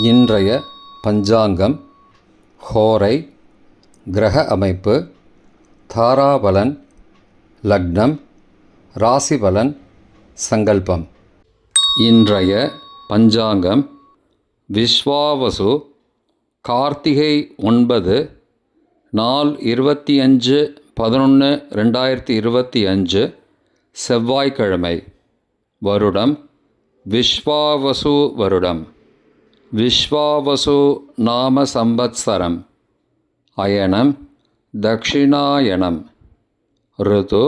இன்றைய பஞ்சாங்கம், ஹோரை, கிரக அமைப்பு, தாராபலன், லக்னம், ராசிபலன், சங்கல்பம். இன்றைய பஞ்சாங்கம் விஸ்வாவசு, கார்த்திகை 9, நாள் 25/11/2025, செவ்வாய்க்கிழமை. வருடம் விஸ்வாவசு வருடம். விஸ்வாவசு நாம சம்பத்சரம். அயனம் தக்ஷிணாயனம். ரிது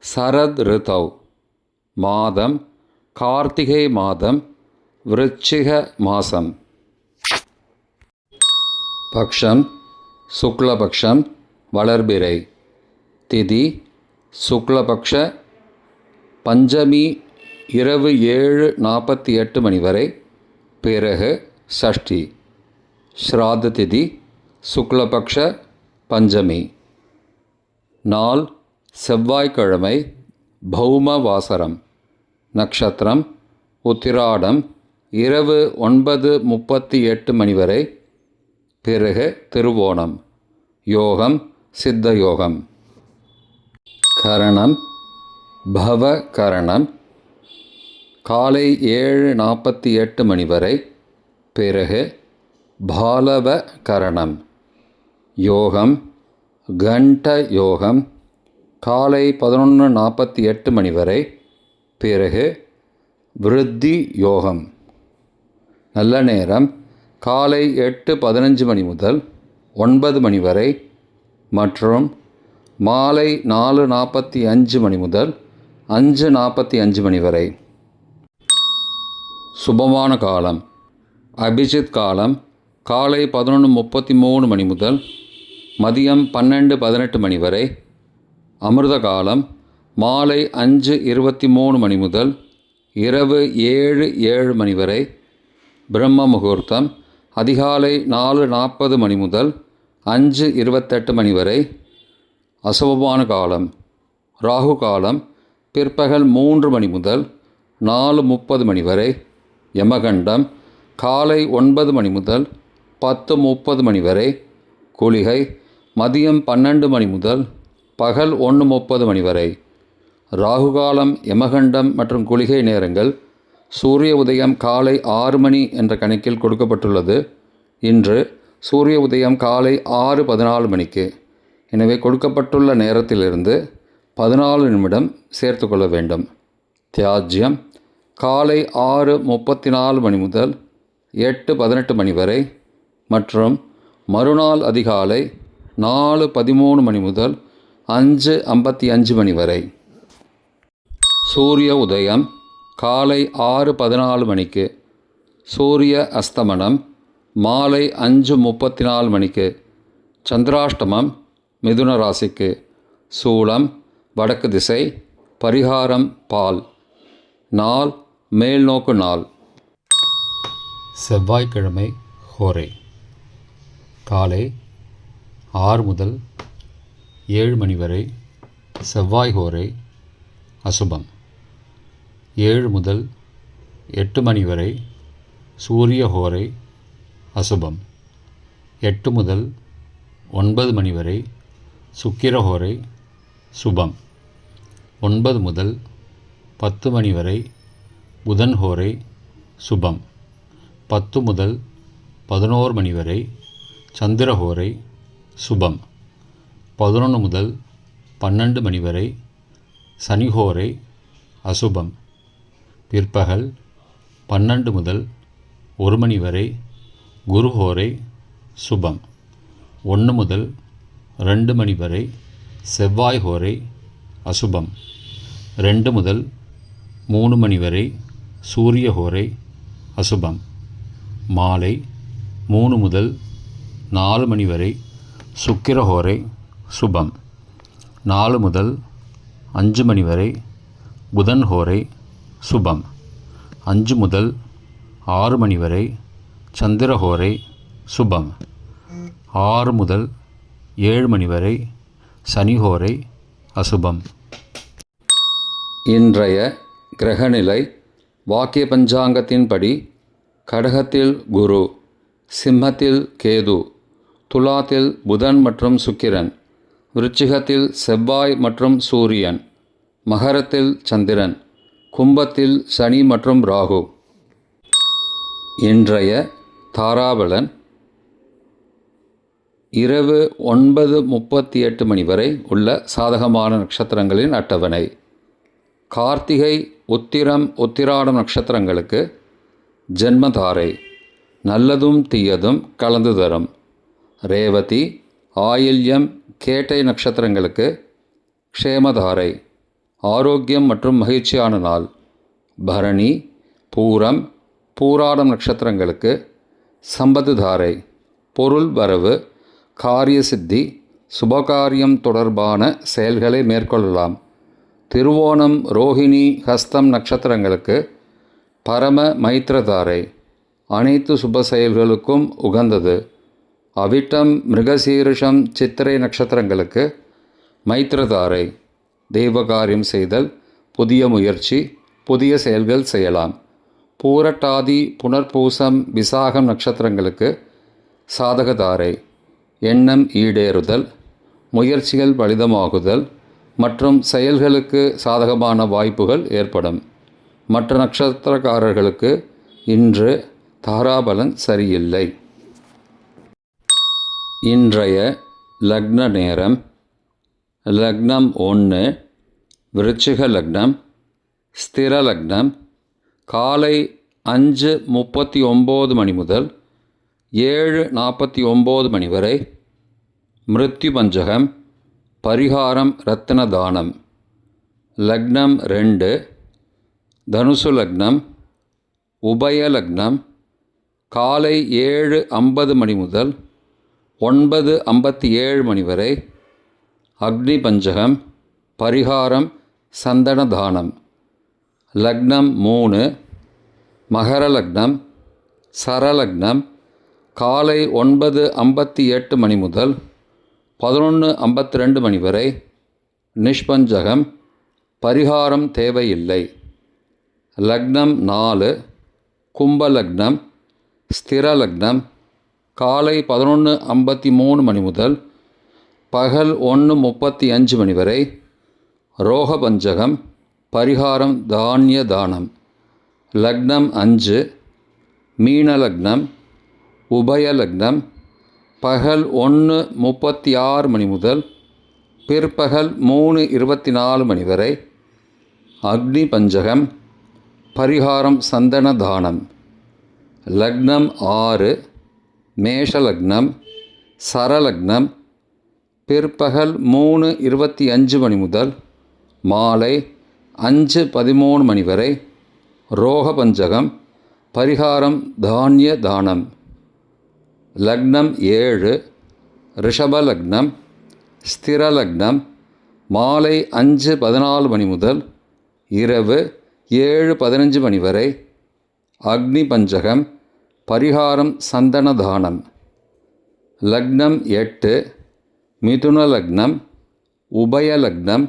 சரத் ரிதௌ. மாதம் கார்த்திகை மாதம், விருச்சிக மாசம். பக்ஷம் சுக்லபக்ஷம், வளர்பிறை. திதி சுக்லபக்ஷ பஞ்சமி இரவு 7:48 மணி வரை, பிறகு சஷ்டி. ஸ்ராத்த திதி சுக்லபக்ஷ பஞ்சமி. நாள் செவ்வாய்க்கிழமை, பௌமவாசரம். நட்சத்திரம் உத்திராடம் இரவு 9:38 மணி வரை, பிறகு திருவோணம். யோகம் சித்த யோகம். கரணம் பவகரணம். காலை 7:48 மணி வரை, பிறகு பாலவ கரணம். யோகம் கண்ட யோகம். காலை 11:48 மணி வரை, பிறகு விருத்தி யோகம். நல்ல நேரம் காலை 8:15 மணி முதல் 9 மணி வரை மற்றும் மாலை 4:45 மணி முதல் 5:45 மணி வரை. சுபமான காலம் அபிஜித் காலம் காலை 11:33 மணி முதல் மதியம் 12:18 மணி வரை. அமிர்த காலம் மாலை 5:23 மணி முதல் இரவு 7:07 மணி வரை. பிரம்ம முகூர்த்தம் அதிகாலை 4:40 மணி முதல் 5:28 மணி வரை. அசுபமான காலம் ராகு காலம் பிற்பகல் 3 மணி முதல் 4:30 மணி வரை. யமகண்டம் காலை 9 மணி முதல் 10:30 மணி வரை. குளிகை மதியம் 12 மணி முதல் பகல் 1:30 மணி வரை. ராகுகாலம், யமகண்டம் மற்றும் குளிகை நேரங்கள் சூரிய உதயம் காலை 6 மணி என்ற கணக்கில் கொடுக்கப்பட்டுள்ளது. இன்று சூரிய உதயம் காலை 6:14 மணிக்கு. எனவே கொடுக்கப்பட்டுள்ள நேரத்திலிருந்து 14 நிமிடம் சேர்த்து கொள்ள வேண்டும். தியாஜ்யம் காலை 6:34 மணி முதல் 8:18 மணி வரை மற்றும் மறுநாள் அதிகாலை 4:13 மணி முதல் 5:55 மணி வரை. சூரிய உதயம் காலை 6:14 மணிக்கு. சூரிய அஸ்தமனம் மாலை 5:34 மணிக்கு. சந்திராஷ்டமம் மிதுன ராசிக்கு. சூலம் வடக்கு திசை. பரிகாரம் பால். நாள் மேல்நோக்கு நாள். செவ்வாய்க்கிழமை ஹோரை. காலை 6 முதல் 7 மணி வரை செவ்வாய் ஹோரை அசுபம். 7 முதல் 8 மணி வரை சூரிய ஹோரை அசுபம். 8 முதல் 9 மணி வரை சுக்கிர ஹோரை சுபம். 9 முதல் 10 மணி வரை புதன் ஹோரை சுபம். 10 முதல் 11 மணி வரை சந்திர ஹோரை சுபம். 11 முதல் 12 மணி வரை சனி ஹோரை அசுபம். பிற்பகல் 12 முதல் 1 மணி வரை குரு ஹோரை சுபம். 1 முதல் 2 மணி வரை செவ்வாய் ஹோரை அசுபம். 2 முதல் 3 மணி வரை சூரிய ஹோரை அசுபம். மாலை 3 முதல் 4 மணி வரை சுக்கிர ஹோரை சுபம். 4 முதல் 5 மணி வரை புதன் ஹோரை சுபம். 5 முதல் 6 மணி வரை சந்திர ஹோரை சுபம். 6 முதல் 7 மணி வரை சனி ஹோரை அசுபம். இன்றைய கிரகநிலை வாக்கிய பஞ்சாங்கத்தின்படி கடகத்தில் குரு, சிம்மத்தில் கேது, துலாத்தில் புதன் மற்றும் சுக்கிரன், விருச்சிகத்தில் செவ்வாய் மற்றும் சூரியன், மகரத்தில் சந்திரன், கும்பத்தில் சனி மற்றும் ராகு. இன்றைய தாராபலன் இரவு 9:38 மணி வரை உள்ள சாதகமான நட்சத்திரங்களின் அட்டவணை. கார்த்திகை, உத்திரம், உத்திராடம் நட்சத்திரங்களுக்கு ஜென்மதாரை, நல்லதும் தீயதும் கலந்து தரும். ரேவதி, ஆயில்யம், கேட்டை நட்சத்திரங்களுக்கு க்ஷேமதாரை, ஆரோக்கியம் மற்றும் மகிழ்ச்சியான நாள். பரணி, பூரம், பூராடம் நட்சத்திரங்களுக்கு சம்பத்துதாரை, பொருள் வரவு, காரிய சித்தி, சுபகாரியம் தொடர்பான செயல்களை மேற்கொள்ளலாம். திருவோணம், ரோஹிணி, ஹஸ்தம் நட்சத்திரங்களுக்கு பரம மைத்திரதாரை, அனைத்து சுப செயல்களுக்கும் உகந்தது. அவிட்டம், மிருகசீரிஷம், சித்திரை நட்சத்திரங்களுக்கு மைத்திரதாரை, தெய்வகாரியம் செய்தல், புதிய முயற்சி, புதிய செயல்கள் செய்யலாம். பூரட்டாதி, புனர்பூசம், விசாகம் நட்சத்திரங்களுக்கு சாதகதாரை, எண்ணம் ஈடேறுதல், முயற்சிகள் பலிதமாகுதல் மற்றும் செயல்களுக்கு சாதகமான வாய்ப்புகள் ஏற்படும். மற்ற நட்சத்திரக்காரர்களுக்கு இன்று தாராபலன் சரியில்லை. இன்றைய லக்ன நேரம். லக்னம் 1 விருச்சிக லக்னம், ஸ்திர லக்னம். காலை 5:39 மணி முதல் 7:49 மணி வரை. மிருத்யு பஞ்சகம், பரிகாரம் ரத்ன தானம். லக்னம் 2 தனுசு லக்னம், உபய லக்னம். காலை 7:50 மணி முதல் 9:57 மணி வரை. அக்னி பஞ்சகம், பரிகாரம் சந்தன தானம். லக்னம் 3 மகர லக்னம், சரலக்னம். காலை 9:58 மணி முதல் 11:52 மணி வரை. நிஷ்பஞ்சகம், பரிகாரம் தேவையில்லை. லக்னம் 4 கும்பலக்னம், ஸ்திர லக்னம். காலை 11:53 மணி முதல் பகல் 1:35 மணி வரை. ரோகபஞ்சகம், பரிகாரம் தானிய தானம். லக்னம் 5 மீன லக்னம், உபய லக்னம். பகல் 1:36 மணி முதல் பிற்பகல் 3:24 மணி வரை. அக்னி பஞ்சகம், பரிகாரம் சந்தன தானம். லக்னம் 6 மேஷ லக்னம், சரலக்னம். பிற்பகல் 3:25 மணி முதல் மாலை 5:13 மணி வரை. ரோகபஞ்சகம், பரிகாரம் தானிய தானம். லக்னம் 7 ரிஷப லக்னம், ஸ்திர லக்னம். மாலை 5:14 மணி முதல் இரவு 7:15 மணி வரை. அக்னி பஞ்சகம், பரிகாரம் சந்தன தானம். லக்னம் 8 மிதுன லக்னம், உபய லக்னம்.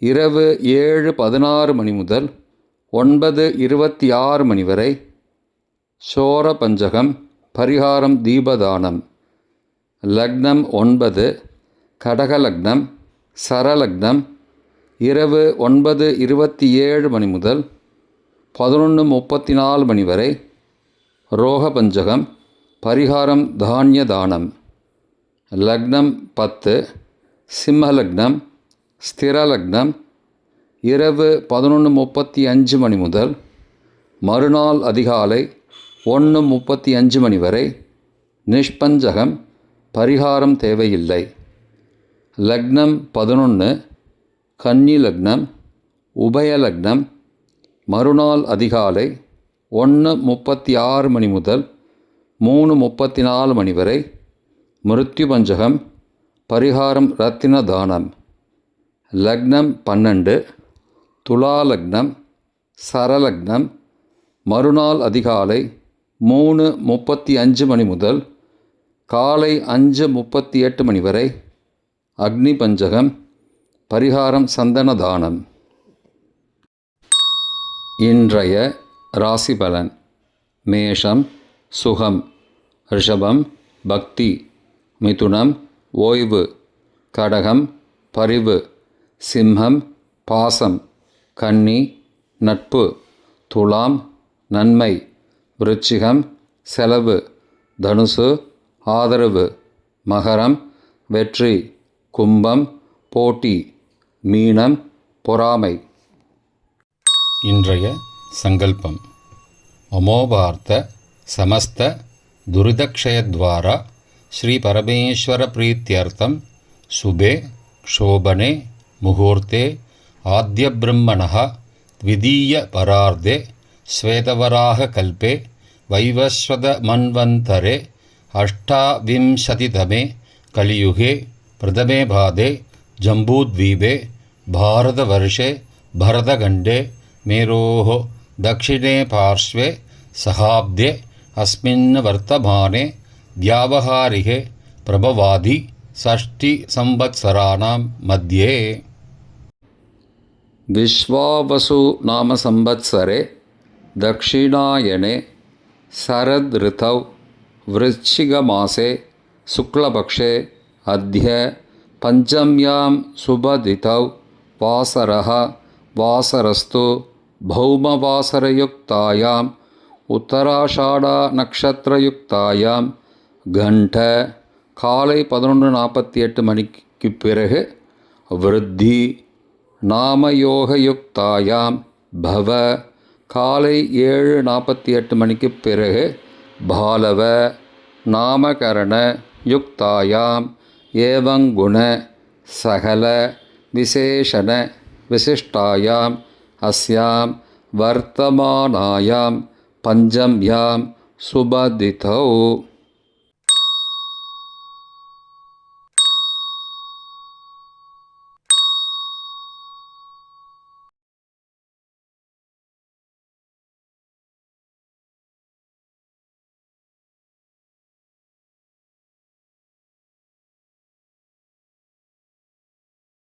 இரவு 7:16 மணி முதல் 9:26 மணி வரை. சோர பஞ்சகம், பரிகாரம் தீபதானம். லக்னம் 9 கடக லக்னம், சரலக்னம். இரவு 9:27 மணி முதல் 11:34 மணி வரை. ரோகபஞ்சகம், பரிகாரம் தானிய தானம். லக்னம் 10 சிம்ம லக்னம், ஸ்திர லக்னம். இரவு 11:35 மணி முதல் மறுநாள் அதிகாலை 1:35 மணி வரை. நிஷ்பஞ்சகம், பரிகாரம் தேவையில்லை. லக்னம் 11 கன்னி லக்னம், உபய லக்னம். மறுநாள் அதிகாலை 1:36 மணி முதல் 3:34 மணி வரை. மிருத்யு பஞ்சகம், பரிகாரம் ரத்தின தானம். லக்னம் 12 துலா லக்னம், சரலக்னம். மறுநாள் அதிகாலை 3:35 மணி முதல் காலை 5:38 மணி வரை. அக்னி பஞ்சகம், பரிகாரம் சந்தன தானம். இன்றைய ராசி பலன். மேஷம் சுகம், ரிஷபம் பக்தி, மிதுனம் ஓய்வு, கடகம் பரிவு, சிம்மம் பாசம், கன்னி நட்பு, துலாம் நன்மை, விருச்சிகம் செலவு, தனுசு ஆதரவு, மகரம் வெற்றி, கும்பம் போட்டி, மீனம் பொறாமை. இன்றைய சங்கல்பம். அமோபார்த்த சமஸ்த துரிதக்ஷயத்வாரா ஸ்ரீ பரமேஸ்வர பிரீத்யர்த்தம் சுபே க்ஷோபனே முகூர்த்தே ஆத்ய பிரம்மணः த்விதீய பரார்த்தே ஸ்வேதவராக கல்பே வைவஸ்வத மன்வந்தரே அஷ்டாவிம்சதிதமே கலியுகே பிரதமே பாதே ஜம்பூத்வீபே பாரதவர்ஷே பரதகண்டே மேரோः दक्षिणे पार्श्वे सहाब्दे अस्मिन् वर्तमाने व्यावहारिके प्रभवादि षष्टिसंवत्सराणां मध्ये विश्वावसु नाम संवत्सरे दक्षिणायने शरद ऋतौ वृश्चिकमासे शुक्लपक्षे अद्य पञ्चम्यां शुभतिथौ वासरः वासरस्तु भौमवासरयुक्तायाम् உத்தராஷாடா கண்ட காலை 11:48 மணிக்கு பிறகு விருத்தி நாமயோகயுக்தாயாம் பவ காலை 7:48 மணிக்கு பிறகு பாலவ நாமகரண யுக்தாயாம் ஏவங்குண சகல விசேஷண விசிஷ்டாயாம் அஸ்யாம் வர்த்தமானாயாம் பஞ்சம்யாம் சுபதிதௌ.